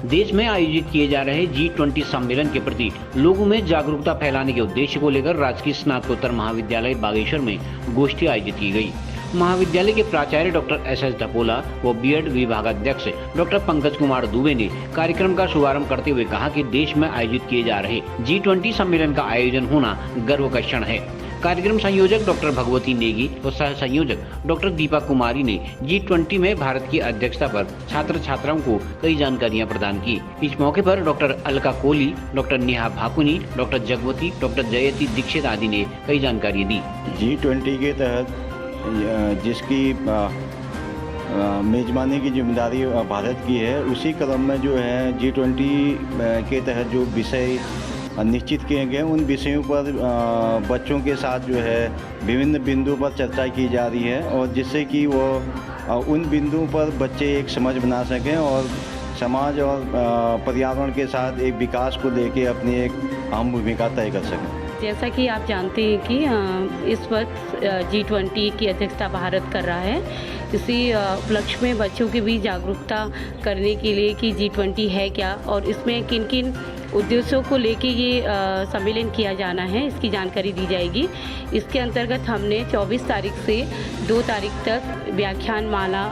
देश में आयोजित किए जा रहे G20 सम्मेलन के प्रति लोगों में जागरूकता फैलाने के उद्देश्य को लेकर राजकीय स्नातकोत्तर महाविद्यालय बागेश्वर में गोष्ठी आयोजित की गई। महाविद्यालय के प्राचार्य डॉक्टर एस धपोला व बीएड विभागाध्यक्ष डॉक्टर पंकज कुमार दुबे ने कार्यक्रम का शुभारंभ करते हुए कहा कि देश में आयोजित किए जा रहे G20 सम्मेलन का आयोजन होना गर्व का क्षण है। कार्यक्रम संयोजक डॉक्टर भगवती नेगी और सह संयोजक डॉक्टर दीपा कुमारी ने G20 में भारत की अध्यक्षता पर छात्र छात्राओं को कई जानकारियां प्रदान की। इस मौके पर doctor Alka Kohli, doctor Neha Bhakuni, doctor Jagwati, doctor जयती दीक्षित आदि ने कई जानकारियां दी। G20 के तहत जिसकी मेजबानी की जिम्मेदारी भारत की है, उसी क्रम में जो है G20 के तहत जो विषय निश्चित किए गए उन विषयों पर बच्चों के साथ जो है विभिन्न बिंदुओं पर चर्चा की जा रही है और जिससे कि वो उन बिंदुओं पर बच्चे एक समझ बना सकें और समाज और पर्यावरण के साथ एक विकास को लेके अपनी एक अहम भूमिका तय कर सकें। जैसा कि आप जानते हैं कि इस वक्त G20 की अध्यक्षता भारत कर रहा है। इसी उपलक्ष्य में बच्चों की भी जागरूकता करने के लिए कि G20 है क्या और इसमें किन किन उद्देश्यों को लेके ये सम्मेलन किया जाना है, इसकी जानकारी दी जाएगी। इसके अंतर्गत हमने 24 तारीख से 2 तारीख तक व्याख्यान माला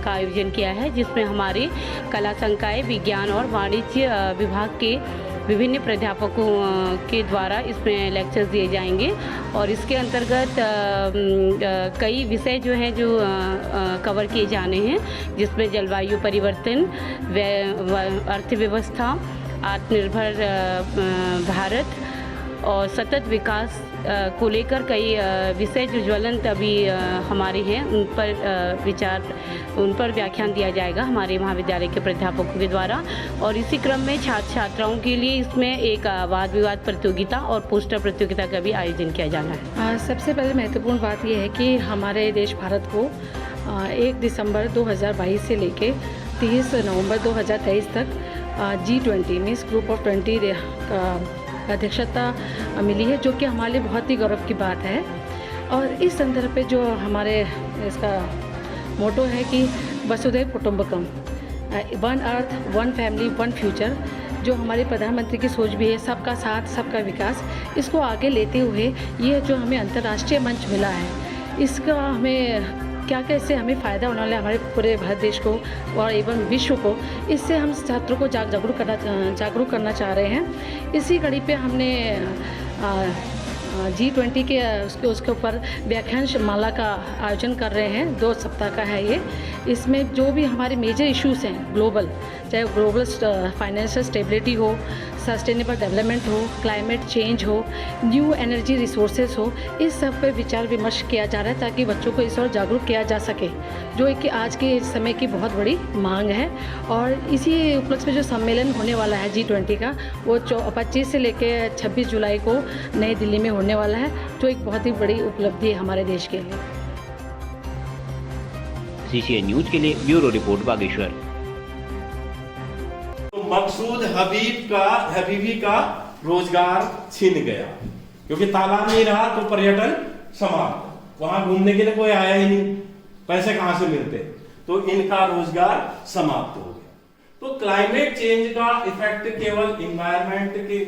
का आयोजन किया है, जिसमें हमारे कला संकाय, विज्ञान और वाणिज्य विभाग के विभिन्न प्राध्यापकों के द्वारा इसमें लेक्चर्स दिए जाएंगे और इसके अंतर्गत कई विषय जो हैं जो कवर किए जाने हैं, जिसमें जलवायु परिवर्तन, अर्थव्यवस्था, आत्मनिर्भर भारत और सतत विकास को लेकर कई विषय जो ज्वलंत अभी हमारे हैं उन पर व्याख्यान दिया जाएगा हमारे महाविद्यालय के प्राध्यापकों के द्वारा। और इसी क्रम में छात्र छात्राओं के लिए इसमें एक वाद विवाद प्रतियोगिता और पोस्टर प्रतियोगिता का भी आयोजन किया जाना है। सबसे पहले महत्वपूर्ण बात यह है कि हमारे देश भारत को 1 दिसंबर 2022 से लेके 30 नवंबर 2023 तक G20 मीन्स ग्रुप ऑफ 20 का अध्यक्षता मिली है, जो कि हमारे लिए बहुत ही गौरव की बात है। और इस संदर्भ पे जो हमारे इसका मोटो है कि वसुधैव कुटुंबकम, 1 अर्थ 1 फैमिली 1 फ्यूचर, जो हमारे प्रधानमंत्री की सोच भी है, सबका साथ सबका विकास, इसको आगे लेते हुए ये जो हमें अंतर्राष्ट्रीय मंच मिला है, इसका हमें क्या क्या इससे हमें फ़ायदा होने वाला है हमारे पूरे भारत देश को और एवं विश्व को। इससे हम छात्रों को जागरूक करना चाह रहे हैं। इसी कड़ी पे हमने G20 के उसके ऊपर व्याख्यान माला का आयोजन कर रहे हैं। 2 सप्ताह का है ये। इसमें जो भी हमारे मेजर इश्यूज़ हैं ग्लोबल, चाहे ग्लोबल फाइनेंशियल स्टेबिलिटी हो, सस्टेनेबल डेवलपमेंट हो, क्लाइमेट चेंज हो, न्यू एनर्जी रिसोर्सेज हो, इस सब पे विचार विमर्श किया जा रहा है ताकि बच्चों को इस ओर जागरूक किया जा सके, जो एक आज के समय की बहुत बड़ी मांग है। और इसी उपलक्ष्य में जो सम्मेलन होने वाला है G20 का, वो 25 से लेकर 26 जुलाई को नई दिल्ली में होने वाला है, जो एक बहुत ही बड़ी उपलब्धि है हमारे देश के लिए। CCI न्यूज के लिए ब्यूरो रिपोर्ट बागेश्वर। मकसूद हबीबी का रोजगार छीन गया, क्योंकि तालाब नहीं रहा तो पर्यटन समाप्त, वहां घूमने के लिए कोई आया ही नहीं, पैसे कहां से मिलते, तो इनका रोजगार समाप्त हो गया। तो क्लाइमेट चेंज का इफेक्ट केवल इन्वायरमेंट के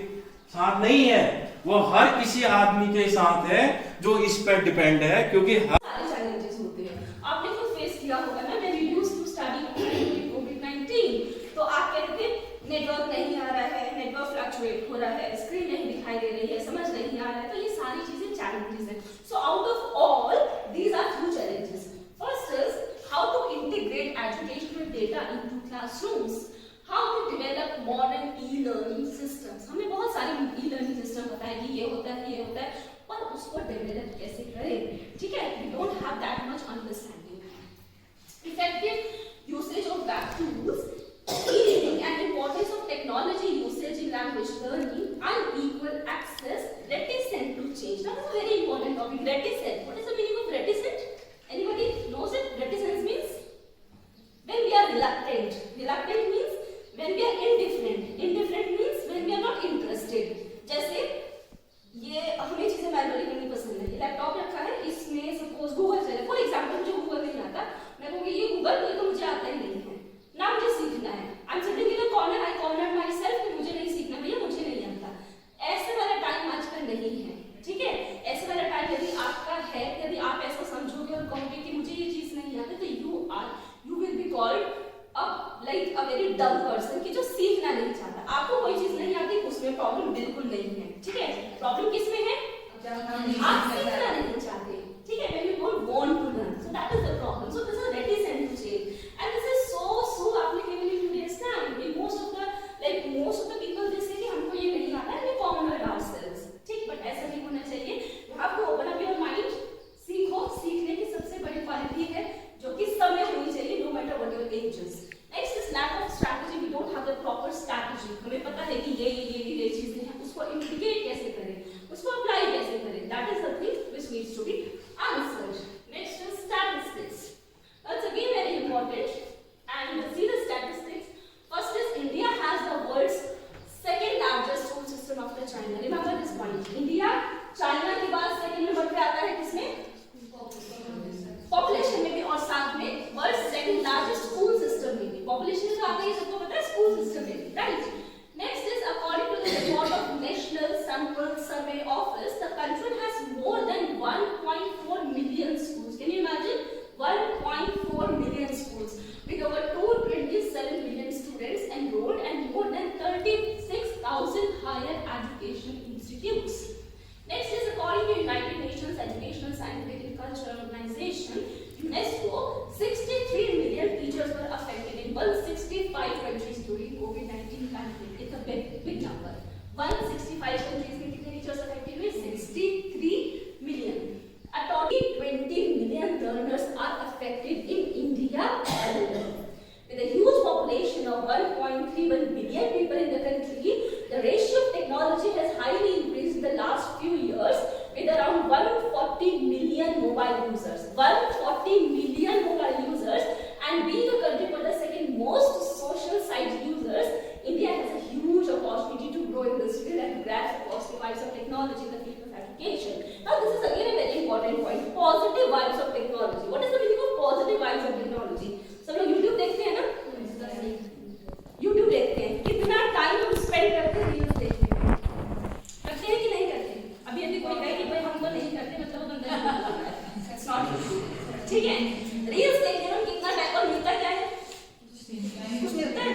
साथ नहीं है, वो हर किसी आदमी के साथ है जो इस पर डिपेंड है, क्योंकि सारे चैलेंजेस होते हैं। आपने खुद फेस किया होगा ना, मैं यूज्ड टू स्टडी कोविड-19, तो आप कहते थे नेटवर्क नहीं आ रहा है, नेटवर्क फ्लक्चुएट हो रहा है, स्क्रीन नहीं दिखाई दे रही है, समझ नहीं आ रहा है, तो ये सारी चीजें चैलेंजेस हैं। So out of all these are few challenges. First is how to integrate educational data into classrooms, how to develop modern e-learning systems. हमें बहुत सारे e-learning system पता है कि ये होता है, पर उसको डेवलप कैसे करें, ठीक है? We don't have that much understanding. Effective usage of web tools, e-learning and importance of technology usage in language learning, unequal access, reticent to change. That is a very important topic. Reticent. What is the meaning of reticent? Anybody knows it? Reticence means when we are reluctant. Reluctant means when we are indifferent. Indifferent means when we are not interested. जैसे ये हमें चीजें manually करनी पसंद है। Laptop रखा है, ये सबको पता है स्कूल सिस्टम में, right? Next is according to the report of National Sample Survey Office, the country has more than 1.4 million schools. Can you imagine? 1.4 million schools with over 227 million students enrolled and more than 36,000 higher education institutes. Next is according to United Nations Educational, Scientific and Cultural Organization, UNESCO, 63 million teachers were affected in 165 countries during COVID-19 pandemic. It's a big number. 165 countries में कितने teachers affected हुए? 63 million. A total 20 million learners are affected in India alone. With a huge population of 1.31 billion people in the country, the ratio of technology has highly increased in the last few years with around 140 million mobile users. 140 million mobile users, and being a country with the second most social site users, India has a huge opportunity to grow in this field and grasp the positive vibes of technology in the field of education. Now this is again a very important point. Positive vibes of technology. What is the meaning of positive vibes of technology? सब लोग YouTube देखते हैं ना? YouTube देखते हैं. कितना time हम spend करते हैं रील्स देखने में? करते हैं कि नहीं करते? अभी कोई कहे कि भाई हम तो नहीं करते, मतलब वो बंदा नहीं कर रहा है. That's not true. ठीक है? रील्स देखने में कितना टाइम और मिलता क्या है? कुछ मिलता है?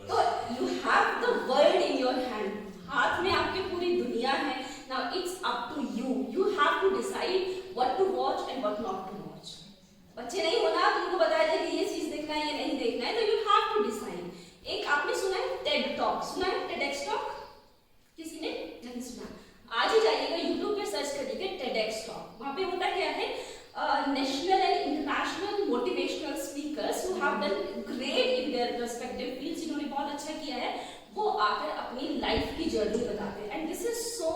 तो you have the world in your hand. हाथ में आपकी पूरी दुनिया है. Now it's up to you. You have to decide what to watch and what not to watch. बच्चे नहीं होना, तुमको बताया जाए कि ये चीज देखना है या नहीं देखना है, तो you have to decide. एक आपने सुना है TED Talk, सुना है TEDx Talk? किसी ने नहीं सुना? आज ही जाइएगा YouTube पे सर्च करिएगा TEDx Talk. वहाँ पे होता क्या है? National and international motivational speakers who have done great in their respective fields, जिन्होंने बहुत अच्छा किया है, वो आकर अपनी लाइफ की जर्नी बताते हैं. And this is so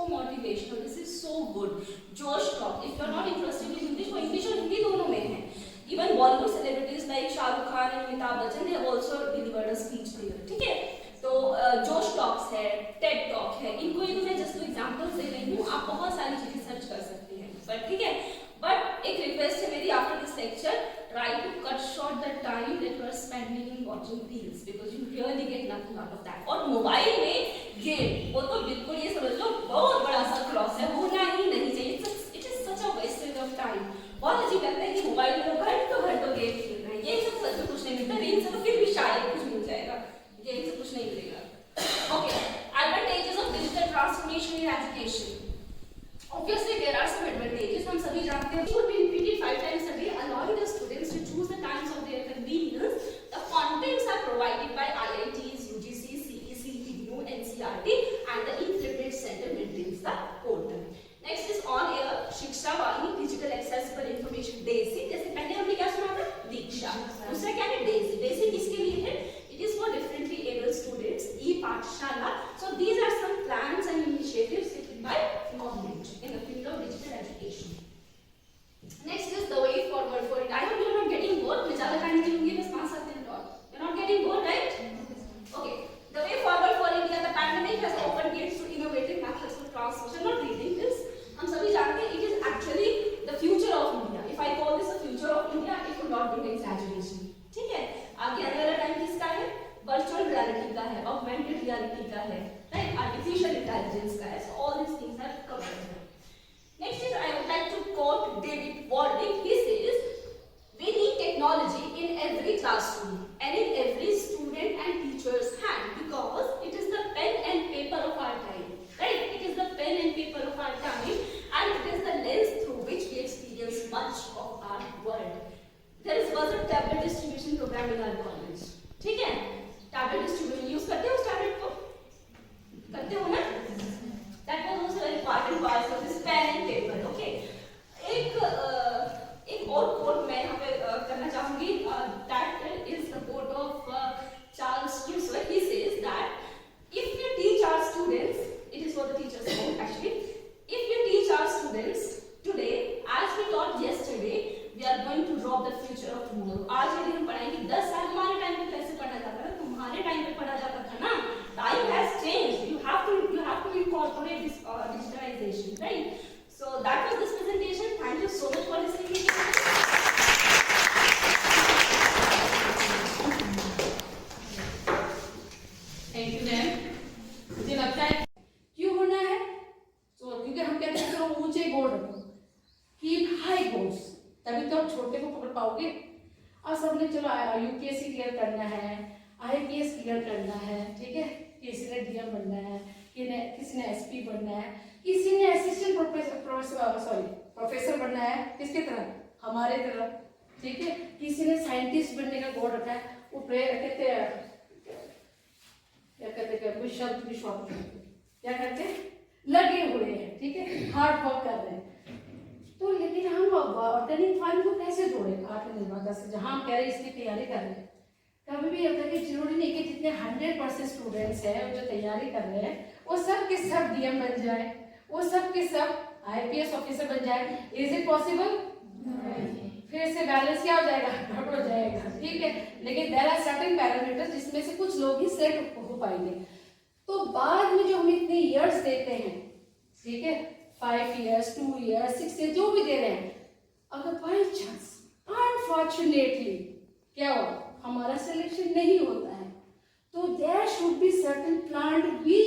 motivational. This is so good. जोश talk. If you are not interested in English, वो इंग्लिश और हिंदी दोनों में है. Even Bollywood celebrities like Shahrukh Khan and Amitabh Bachchan, they have also delivered a speech there. ठीक है? तो जोश टॉक्स है, टेड टॉक है, इनको ही मैं जस्ट एग्जांपल्स दे रही हूँ. आप बहुत सारी चीजें सर्च कर सकते हैं. बट ठीक है, बट एक रिक्वेस्ट है मेरी, after this lecture try to cut short the time that you are spending in watching reels because you really get nothing out of that. और मोबाइल में गेम, वो तो बिल्कुल ये समझ लो बहुत बड़ा सा क्रॉस है, होना ही नहीं चाहिए. It is such a wastage of time. बहुत अजीब लगता है कि मोबाइल में घंटों गेम खेल रहे हैं. ये सब सच में कुछ नहीं मिलता. रील से तो फिर भी शायद कुछ मिल जाएगा, गेम से कुछ नहीं मिलेगा. Okay, advantages of digital transformation in education. Obviously, there are some advantages. हम सभी जानते हैं. Should be repeated 5 times a day, allowing the students to choose the times of their convenience. The contents are provided by IITs, UGC, CEC, EDU, NCERT, and the Intrepid Center maintains the portal. Next is on-air शिक्षा वाहिनी, digital accessible information. DAISY, जैसे पहले हमने क्या सुना था? दीक्षा. दूसरा क्या है? DAISY. DAISY किसके लिए है? It is for differently abled students. E-Pathshala. So these are some plans and initiatives taken by government in the field of digital education. Next is the way forward for it. I hope you are not getting bored. मैं ज़्यादा time नहीं लूँगी, बस 5-7 minute और. You are not getting bored, right? Okay. The way forward for India. The pandemic has opened gates to innovative methods of transmission. Not reading this. हम सभी जानते हैं it is actually the future of India. If I call this the future of India, it would not be an exaggeration. ठीक है? आगे आने वाला time किसका है? Virtual reality का है, augmented reality का है, right? Artificial intelligence का है. So all these things are covered here. Next is I would like to quote David Walding. He says, "We need technology in every classroom and in every student and teacher's hand because it is the pen and paper of our time." Right? It is the pen and paper of our time, and it is the lens through which we experience much of our world. There was a tablet distribution program in our college. ठीक है? Tablet distribution use करते हो उस tablet को? करते हो ना? That was also a important part of this pen and paper. Okay? एक और quote मैं यहाँ पे करना चाहूँगी. That is the quote of Charles Crusoe. He says that if we teach our students, it is for the teachers' quote actually. If we teach our students today as we taught yesterday, तभी तो आप छोटे को पकड़ पाओगे। अब सबने चलो यूपीएससी क्लियर करना है, आईपीएस क्लियर करना है, ठीक है, किसी ने डीएम बनना है, किसी ने एसपी बनना है, किसी ने असिस्टेंट प्रोफेसर बनना है, किसकी तरह, हमारे तरह, ठीक है, किसी ने साइंटिस्ट बनने का गोल रखा है, वो कहते हैं क्या करते हैं, लगे हुए हैं, ठीक है, हार्ड वर्क कर रहे हैं। तो लेकिन हम टर्निंग पॉइंट को कैसे जोड़े आत्म निर्भरता से, जहाँ हम कह रहे हैं इसकी तैयारी कर रहे हैं। कभी भी होता है कि जरूरी नहीं कि जितने 100% स्टूडेंट्स हैं जो तैयारी कर रहे हैं वो सब के सब डीएम बन जाए, वो सब के सब आईपीएस ऑफिसर बन जाए। Is it possible? फिर से बैलेंस क्या हो जाएगा, गड़बड़ हो जाएगा, ठीक है। लेकिन देयर आर सर्टेन पैरामीटर्स जिसमें से कुछ लोग ही सेट हो पाएंगे। तो बाद में जो हम इतने इयर्स देते हैं, ठीक है, 5 years, 2 years, 6 years जो भी दे रहे हैं, अगर बाई चांस अनफॉर्चुनेटली क्या हो, हमारा सिलेक्शन नहीं होता है, तो there should be certain planned B,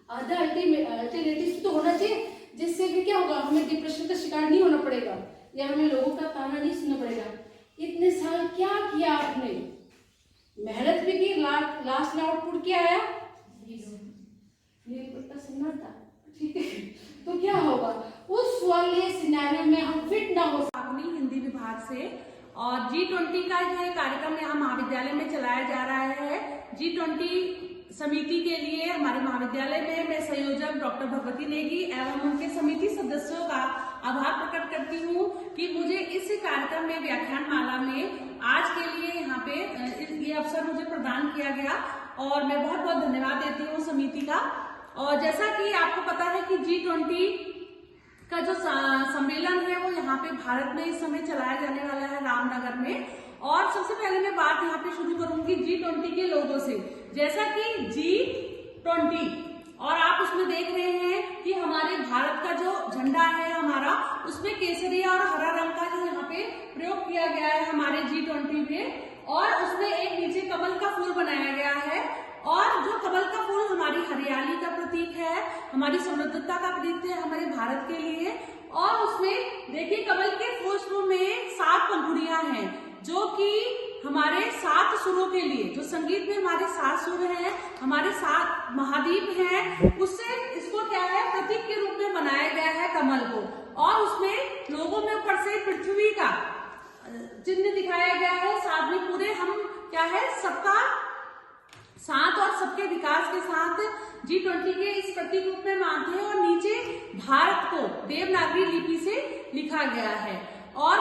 other alternatives तो होना चाहिए, जिससे भी क्या होगा, हमें डिप्रेशन का शिकार नहीं होना पड़ेगा या हमें लोगों का ताना नहीं सुनना पड़ेगा। इतने साल क्या किया आपने, मेहनत भी की, लास्ट में आउटपुट क्या आया, सुनना था, ठीक है। तो क्या होगा उस वाले सिनेरियो में हम फिट ना हो। अपनी हिंदी विभाग से और G20 का जो कार्यक्रम यहाँ महाविद्यालय में चलाया जा रहा है, G20 समिति के लिए हमारे महाविद्यालय में मैं संयोजक डॉक्टर भगवती नेगी एवं उनके समिति सदस्यों का आभार प्रकट करती हूँ कि मुझे इस कार्यक्रम में व्याख्यान माला में आज के लिए यहाँ पे ये अवसर मुझे प्रदान किया गया और मैं बहुत बहुत धन्यवाद देती हूँ समिति का। और जैसा कि आपको पता है कि G20 का जो सम्मेलन है वो यहाँ पे भारत में इस समय चलाया जाने वाला है रामनगर में। और सबसे पहले मैं बात यहाँ पे शुरू करूंगी G20 के लोगों से। जैसा कि G20 और आप उसमें देख रहे हैं कि हमारे भारत का जो झंडा है हमारा, उसमें केसरिया और हरा रंग का जो यहाँ पे प्रयोग किया गया है हमारे G20 में, और उसमें एक नीचे कमल का फूल बनाया गया है। और जो कमल का फूल हमारी हरियाली का प्रतीक है, हमारी समृद्धता का प्रतीक है हमारे भारत के लिए। और उसमें देखिए कमल के पुष्प में 7 पंखुड़ियां हैं, जो कि हमारे 7 सुरों के लिए, जो संगीत में हमारे 7 सुर हैं, हमारे 7 महाद्वीप हैं, उससे इसको क्या है प्रतीक के रूप में बनाया गया है कमल को। और उसमें लोगों में ऊपर से पृथ्वी का चिन्ह दिखाया गया है, साथ में पूरे हम क्या है सबका साथ और सबके विकास के साथ G20 के इस प्रतीक रूप में मानते हैं। और नीचे भारत को देवनागरी लिपि से लिखा गया है। और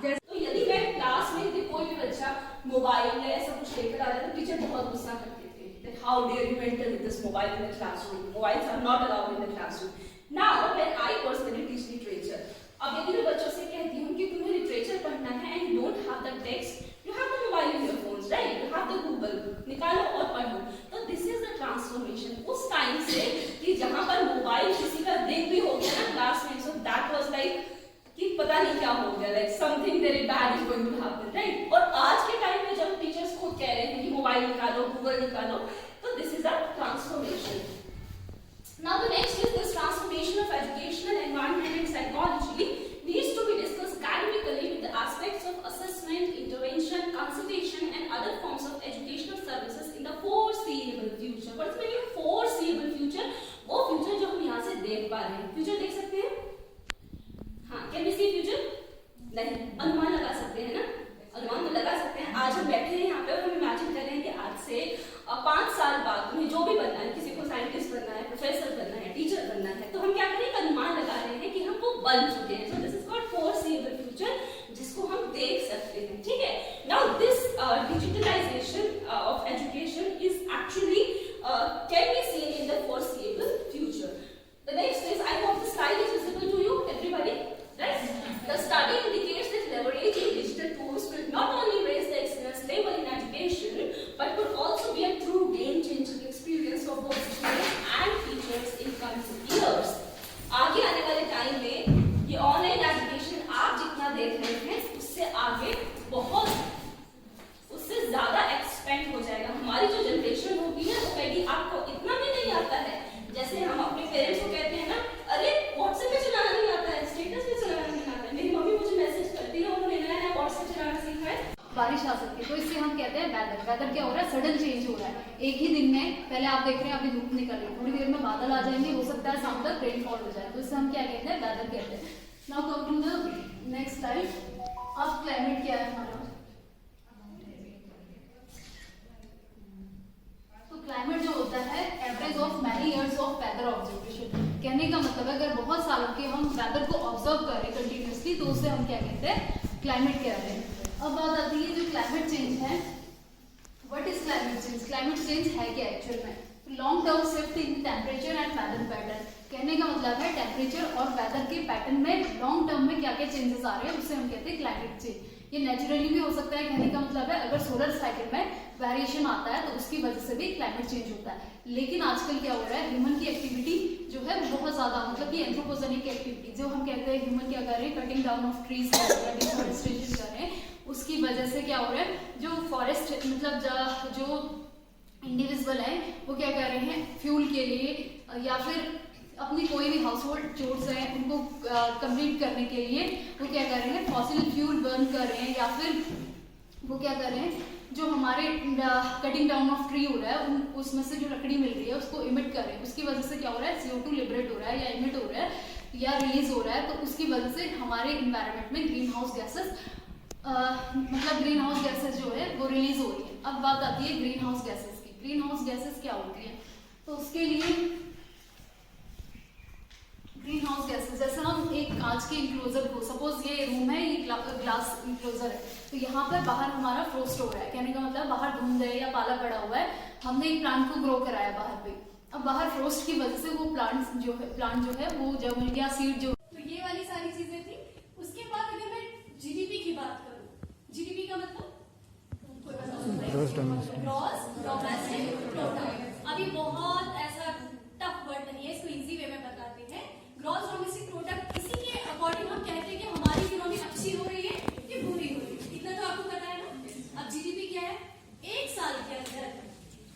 तो यदि मैं क्लास में यदि कोई भी बच्चा मोबाइल या ऐसा कुछ लेकर आ रहा है तो टीचर बहुत गुस्सा करते थे that how dare you enter with this mobile in the classroom, mobiles are not allowed in the classroom. Now when I personally teach literature, अब यदि मैं बच्चों से कहती हूँ कि तुम्हें लिटरेचर पढ़ना है and you don't have the text, you have the mobile in your phones, right? You have the Google, निकालो और पढ़ो। तो this is the transformation। उस टाइम से कि जहाँ पर मोबाइल किसी का देख भी हो गया ना क्लास में, so that was like कि पता नहीं क्या हो गया, like something very bad is going to happen, right? और आज के टाइम में जब टीचर्स खुद कह रहे हैं कि मोबाइल निकालो, गूगल निकालो, तो this is a transformation। Now the next is this transformation of educational environment and psychology needs to be discussed academically with the aspects of assessment, intervention, consultation and other forms of educational services in the foreseeable future। What's the meaning of foreseeable future? वो future जो हम यहाँ से देख पा रहे हैं। future देख सकते हैं? हाँ, can we see future? नहीं, अनुमान लगा सकते हैं ना? अनुमान तो लगा सकते हैं। आज हम बैठे हैं यहाँ पे और हम इमेजिन कर रहे हैं कि आज से 5 साल बाद तुम्हें जो भी बनना है, किसी को साइंटिस्ट बनना है, प्रोफेसर बनना है, टीचर बनना है, तो हम क्या करें, अनुमान लगा रहे हैं कि हम वो बन चुके हैं। So this is called foreseeable future, जिसको हम देख सकते हैं, ठीक है। Now this digitalization of education is actually can be seen in the foreseeable future. The next is, I hope the slide is visible to you, everybody. Right? The study indicates that leveraging digital tools will not only raise the excellence level in education, but could also be a true game-changing experience for both बारिश आ सकती है। तो इससे हम कहते हैं weather. Weather क्या हो रहा है? सडन चेंज हो रहा है एक ही दिन में। पहले आप देख रहे हैं अभी धूप निकल रही है, थोड़ी देर में बादल आ जाएंगे, हो सकता है शाम तक रेनफॉल हो जाए, तो इससे हम क्या कहते हैं? वेदर कहते हैं। Now come to the next slide. अब क्लाइमेट क्या है हमारा? तो क्लाइमेट जो होता है average of many years of weather observation. कहने का मतलब है अगर बहुत सालों के हम वेदर को ऑब्जर्व करें कंटिन्यूसली तो उसे हम क्या कहते हैं? क्लाइमेट कह रहे हैं। अब बात आती है जो क्लाइमेट चेंज है, what is climate change? Climate change है क्या एक्चुअल में? Long term shift in temperature and weather pattern. कहने का मतलब है टेम्परेचर और वेदर के पैटर्न में लॉन्ग टर्म में क्या क्या चेंजेस आ रहे हैं उसे हम कहते हैं क्लाइमेट चेंज। ये नेचुरली भी हो सकता है। कहने का मतलब है अगर सोलर साइकिल में वेरिएशन आता है तो उसकी वजह से भी क्लाइमेट चेंज होता है। लेकिन आजकल क्या हो रहा है? ह्यूमन की एक्टिविटी जो है बहुत ज्यादा, मतलब कि एंथ्रोपोजेनिक एक्टिविटी जो हम कहते हैं ह्यूमन क्या कर रहे हैं? कटिंग डाउन ऑफ ट्रीज या डिफॉरेस्टेशन कर रहे हैं। उसकी वजह से क्या हो रहा है? जो फॉरेस्ट मतलब जो इंडिविजुअल है वो क्या कर रहे हैं? फ्यूल के लिए या फिर अपनी कोई भी हाउस होल्ड चोर्स हैं उनको कंप्लीट करने के लिए वो क्या कर रहे हैं? फॉसिल फ्यूल बर्न कर रहे हैं, या फिर वो क्या कर रहे हैं? जो हमारे कटिंग डाउन ऑफ ट्री हो रहा है उसमें से जो लकड़ी मिल रही है उसको इमिट कर रहे हैं। उसकी वजह से क्या हो रहा है? CO2 लिबरेट हो रहा है या इमिट हो रहा है या रिलीज हो रहा है। तो उसकी वजह से हमारे इन्वायरमेंट में ग्रीन हाउस गैसेस मतलब ग्रीन हाउस गैसेस जो है वो रिलीज हो रही है। अब बात आती है ग्रीन हाउस गैसेस की। ग्रीन हाउस गैसेस क्या होती है? तो उसके लिए ग्रीन हाउस गैसेस, जैसे हम एक कांच के इंक्लोजर को, सपोज ये रूम है, ये ग्लास इंक्लोजर है, तो यहाँ पर बाहर हमारा फ्रोस्ट हो रहा है। कहने का मतलब बाहर धुंध है या पाला पड़ा हुआ है, हमने एक प्लांट को ग्रो कराया बाहर पे। अब बाहर फ्रोस्ट की वजह से वो प्लांट जो है वो जम गया, सीड जो। तो ये वाली सारी चीजें थी। उसके बाद अगर मैं GDP की बात करूँ, GDP का मतलब ग्रॉस डोमेस्टिक प्रोडक्ट। अभी बहुत ऐसा टफ वर्ड नहीं है, इसको इजी वे में बताते हैं। ग्रॉस डोमेस्टिक प्रोडक्ट, इसी के अकॉर्डिंग हम कहते हैं कि हमारी इकोनॉमी अच्छी हो रही है कि बुरी हो रही है। इतना तो आपको पता है ना। अब GDP क्या है? एक साल के अंदर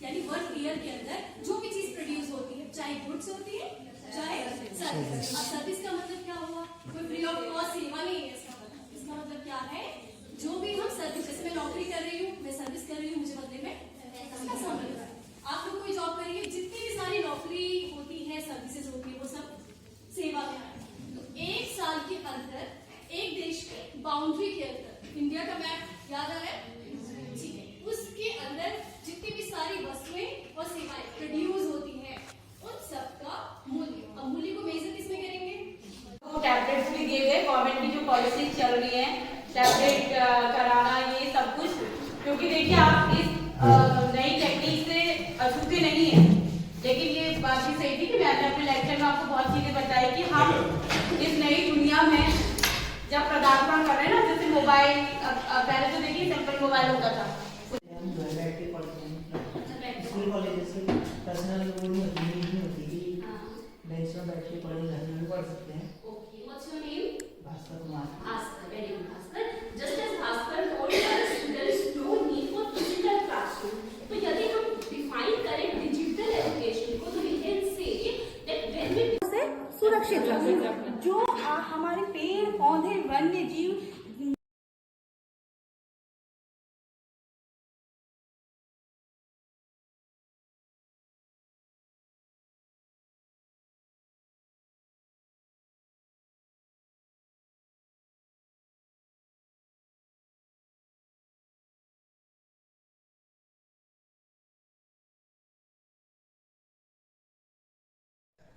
यानी 1 ईयर के अंदर जो भी चीज प्रोड्यूस होती है, चाहे गुड्स होती है चाहे सर्विस। अब सर्विस का मतलब क्या हुआ? कोई फ्री ऑफ कॉस्ट सेवा नहीं है इसका मतलब। इसका मतलब क्या है? जो भी हम सर्विस, जैसे मैं नौकरी कर रही हूँ, मैं सर्विस कर रही हूँ, मुझे बदले में पैसा मिल रहा है। आप लोग कोई जॉब करेंगे, जितनी भी सारी नौकरी होती है, सर्विसेज होती है, वो सब सेवा में आए। तो एक साल के अंदर एक देश के बाउंड्री के अंदर, इंडिया का मैप याद आ रहा है? ठीक है। उसके अंदर जितनी भी सारी वस्तुएं और सेवाएं प्रोड्यूस होती हैं उन सबका मूल्य, अब मूल्य को मेजर किसमें करेंगे? तो टैबलेट्स भी दिए गए, गवर्नमेंट की जो पॉलिसी चल रही है टैबलेट कराना, ये सब कुछ, क्योंकि देखिए आप इस नई टेक्निक से अछूते नहीं है। लेकिन ये बात भी सही थी कि मैंने अपने लेक्चर में आपको बहुत चीजें बताई कि हम इस नई दुनिया में जब पदार्पण कर रहे हैं ना, जैसे मोबाइल, पहले तो देखिए सिंपल मोबाइल होता था। स्कूल कॉलेजेस में पर्सनल वो नहीं होती कि बेंच में बैठ के पढ़े, घर में भी पढ़ सकते हैं। Okay, what's your name? Bhaskar Kumar. Bhaskar, very good Bhaskar. Just as Bhaskar told us, there is no need for physical classroom. तो यदि हम define करें digital education को, तो we can say that when we से सुरक्षित रखें। जो हमारे पेड़ पौधे वन्य जीव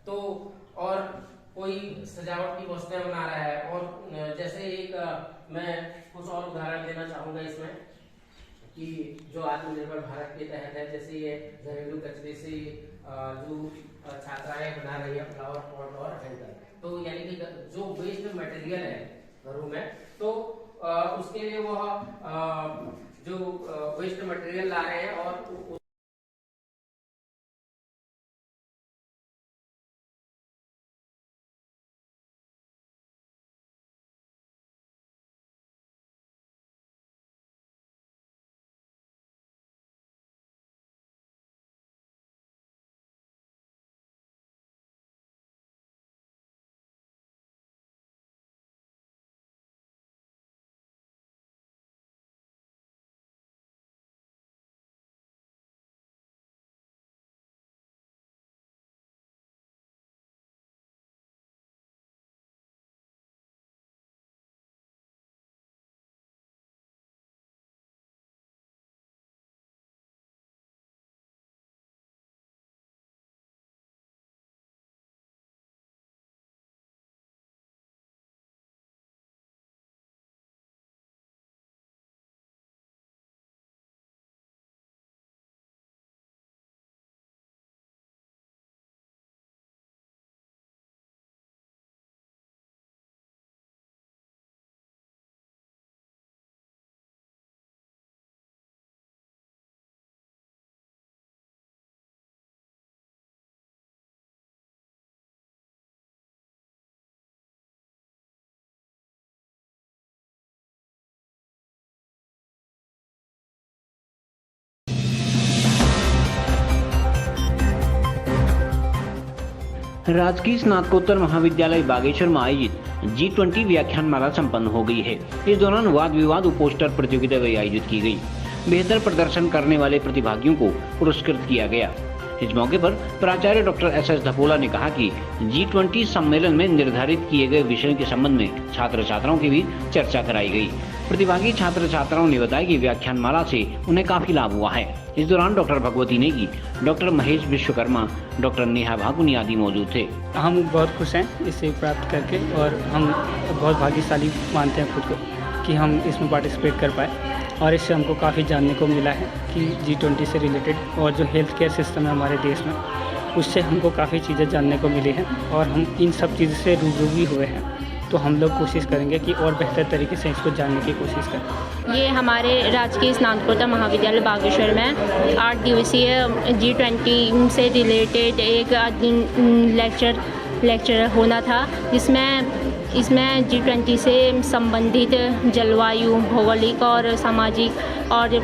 तो और कोई सजावट की वस्तुएं बना रहा है, और जैसे एक मैं कुछ और उदाहरण देना चाहूंगा इसमें कि जो आत्मनिर्भर भारत के तहत है, जैसे ये घरेलू कचरे से जो छात्राएं बना रही है फ्लावर पॉट और हैंगर, तो यानी कि जो वेस्ट मटेरियल है घरों में, तो उसके लिए वह जो वेस्ट मटेरियल ला रहे हैं और राजकीय स्नातकोत्तर महाविद्यालय बागेश्वर में आयोजित G20 व्याख्यानमाला संपन्न हो गई है। इस दौरान वाद विवाद व पोस्टर प्रतियोगिता भी आयोजित की गई। बेहतर प्रदर्शन करने वाले प्रतिभागियों को पुरस्कृत किया गया। इस मौके पर प्राचार्य डॉक्टर SS धपोला ने कहा कि G20 सम्मेलन में निर्धारित किए गए विषयों के संबंध में छात्र छात्राओं की भी चर्चा कराई गई। प्रतिभागी छात्र छात्राओं ने बताया कि व्याख्यानमाला से उन्हें काफी लाभ हुआ है। इस दौरान doctor Bhagwati Negi, doctor Mahesh Vishwakarma, doctor Neha Bhaguni आदि मौजूद थे। हम बहुत खुश हैं इसे प्राप्त करके और हम बहुत भाग्यशाली मानते हैं खुद को कि हम इसमें पार्टिसिपेट कर पाए और इससे हमको काफ़ी जानने को मिला है कि G20 से रिलेटेड और जो हेल्थ केयर सिस्टम है हमारे देश में, उससे हमको काफ़ी चीज़ें जानने को मिली हैं और हम इन सब चीज़ से रूबरू भी हुए हैं। तो हम लोग कोशिश करेंगे कि और बेहतर तरीके से इसको जानने की कोशिश करें। ये हमारे राजकीय स्नातकोत्तर महाविद्यालय बागेश्वर में 8 दिवसीय G20 से रिलेटेड एक लेक्चर होना था, इसमें G20 से संबंधित जलवायु, भौगोलिक और सामाजिक और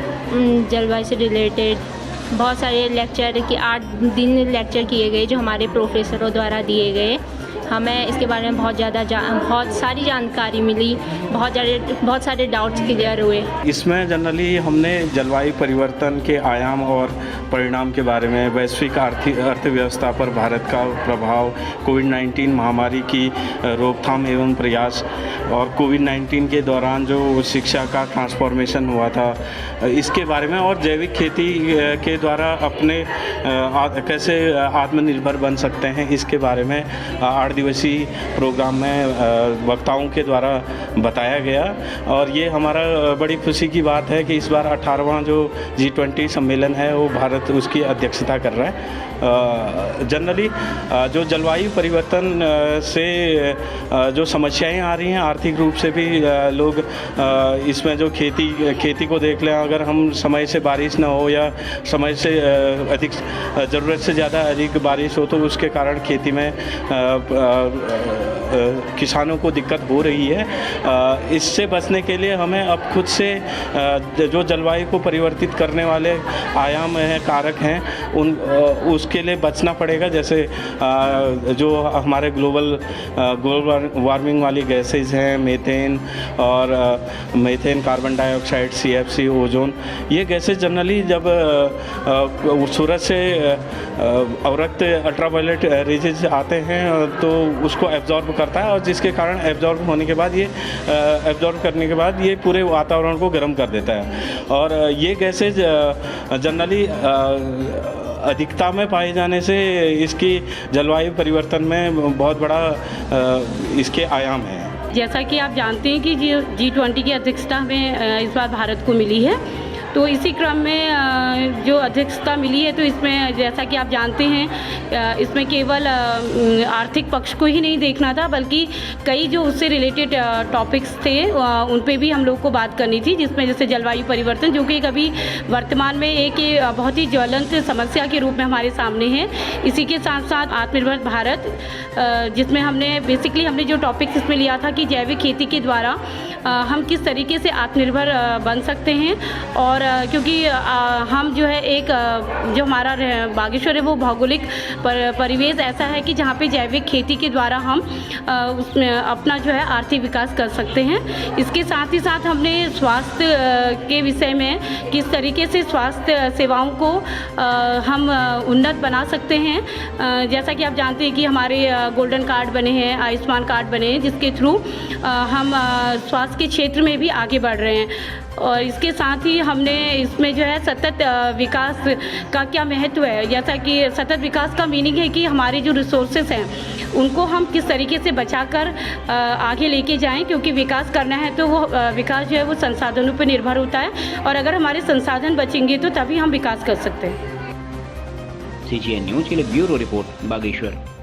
जलवायु से रिलेटेड बहुत सारे लेक्चर की 8 दिन लेक्चर किए गए जो हमारे प्रोफेसरों द्वारा दिए गए। हमें इसके बारे में बहुत सारी जानकारी मिली, बहुत सारे डाउट्स क्लियर हुए। इसमें जनरली हमने जलवायु परिवर्तन के आयाम और परिणाम के बारे में, वैश्विक अर्थव्यवस्था पर भारत का प्रभाव, कोविड-19 महामारी की रोकथाम एवं प्रयास और कोविड-19 के दौरान जो शिक्षा का ट्रांसफॉर्मेशन हुआ था इसके बारे में, और जैविक खेती के द्वारा अपने कैसे आत्मनिर्भर बन सकते हैं इसके बारे में 8 दिवसीय प्रोग्राम में वक्ताओं के द्वारा बताया गया। और ये हमारा बड़ी खुशी की बात है कि इस बार 18वां जो G20 सम्मेलन है वो भारत उसकी अध्यक्षता कर रहा है। जनरली जो जलवायु परिवर्तन से जो समस्याएं आ रही हैं, आर्थिक रूप से भी लोग इसमें जो खेती को देख लें, अगर हम समय से बारिश ना हो या समय से अधिक ज़रूरत से ज़्यादा अधिक बारिश हो तो उसके कारण खेती में किसानों को दिक्कत हो रही है। इससे बचने के लिए हमें अब खुद से जो जलवायु को परिवर्तित करने वाले आयाम हैं, कारक हैं, उसके लिए बचना पड़ेगा। जैसे जो हमारे ग्लोबल वार्मिंग वाली गैसेज हैं, मीथेन और methane, carbon dioxide, CFC, ozone, ये गैसेज जनरली जब सूरज से अवरक्त अल्ट्रावायलेट रेजेज आते हैं तो उसको एब्जॉर्ब करता है और जिसके कारण एब्जॉर्ब करने के बाद ये पूरे वातावरण को गर्म कर देता है। और ये गैसेज जनरली अधिकता में पाए जाने से इसकी जलवायु परिवर्तन में बहुत बड़ा इसके आयाम है। जैसा कि आप जानते हैं कि G20 की अध्यक्षता में इस बार भारत को मिली है, तो इसी क्रम में जो अध्यक्षता मिली है तो इसमें जैसा कि आप जानते हैं इसमें केवल आर्थिक पक्ष को ही नहीं देखना था, बल्कि कई जो उससे रिलेटेड टॉपिक्स थे उन पे भी हम लोग को बात करनी थी, जिसमें जैसे जलवायु परिवर्तन जो कि कभी वर्तमान में एक बहुत ही ज्वलंत समस्या के रूप में हमारे सामने है। इसी के साथ साथ आत्मनिर्भर भारत, जिसमें हमने जो टॉपिक्स इसमें लिया था कि जैविक खेती के द्वारा हम किस तरीके से आत्मनिर्भर बन सकते हैं। और क्योंकि हम जो है एक जो हमारा बागेश्वर है वो भौगोलिक परिवेश ऐसा है कि जहाँ पे जैविक खेती के द्वारा हम उसमें अपना जो है आर्थिक विकास कर सकते हैं। इसके साथ ही साथ हमने स्वास्थ्य के विषय में किस तरीके से स्वास्थ्य सेवाओं को हम उन्नत बना सकते हैं। जैसा कि आप जानते हैं कि हमारे गोल्डन कार्ड बने हैं, आयुष्मान कार्ड बने हैं, जिसके थ्रू हम स्वास्थ्य के क्षेत्र में भी आगे बढ़ रहे हैं। और इसके साथ ही हमने इसमें जो है सतत विकास का क्या महत्व है, जैसा कि सतत विकास का मीनिंग है कि हमारे जो रिसोर्सेस हैं उनको हम किस तरीके से बचाकर आगे लेके जाएं, क्योंकि विकास करना है तो वो विकास जो है वो संसाधनों पर निर्भर होता है और अगर हमारे संसाधन बचेंगे तो तभी हम विकास कर सकते हैं। CGN न्यूज़ के लिए ब्यूरो रिपोर्ट बागेश्वर।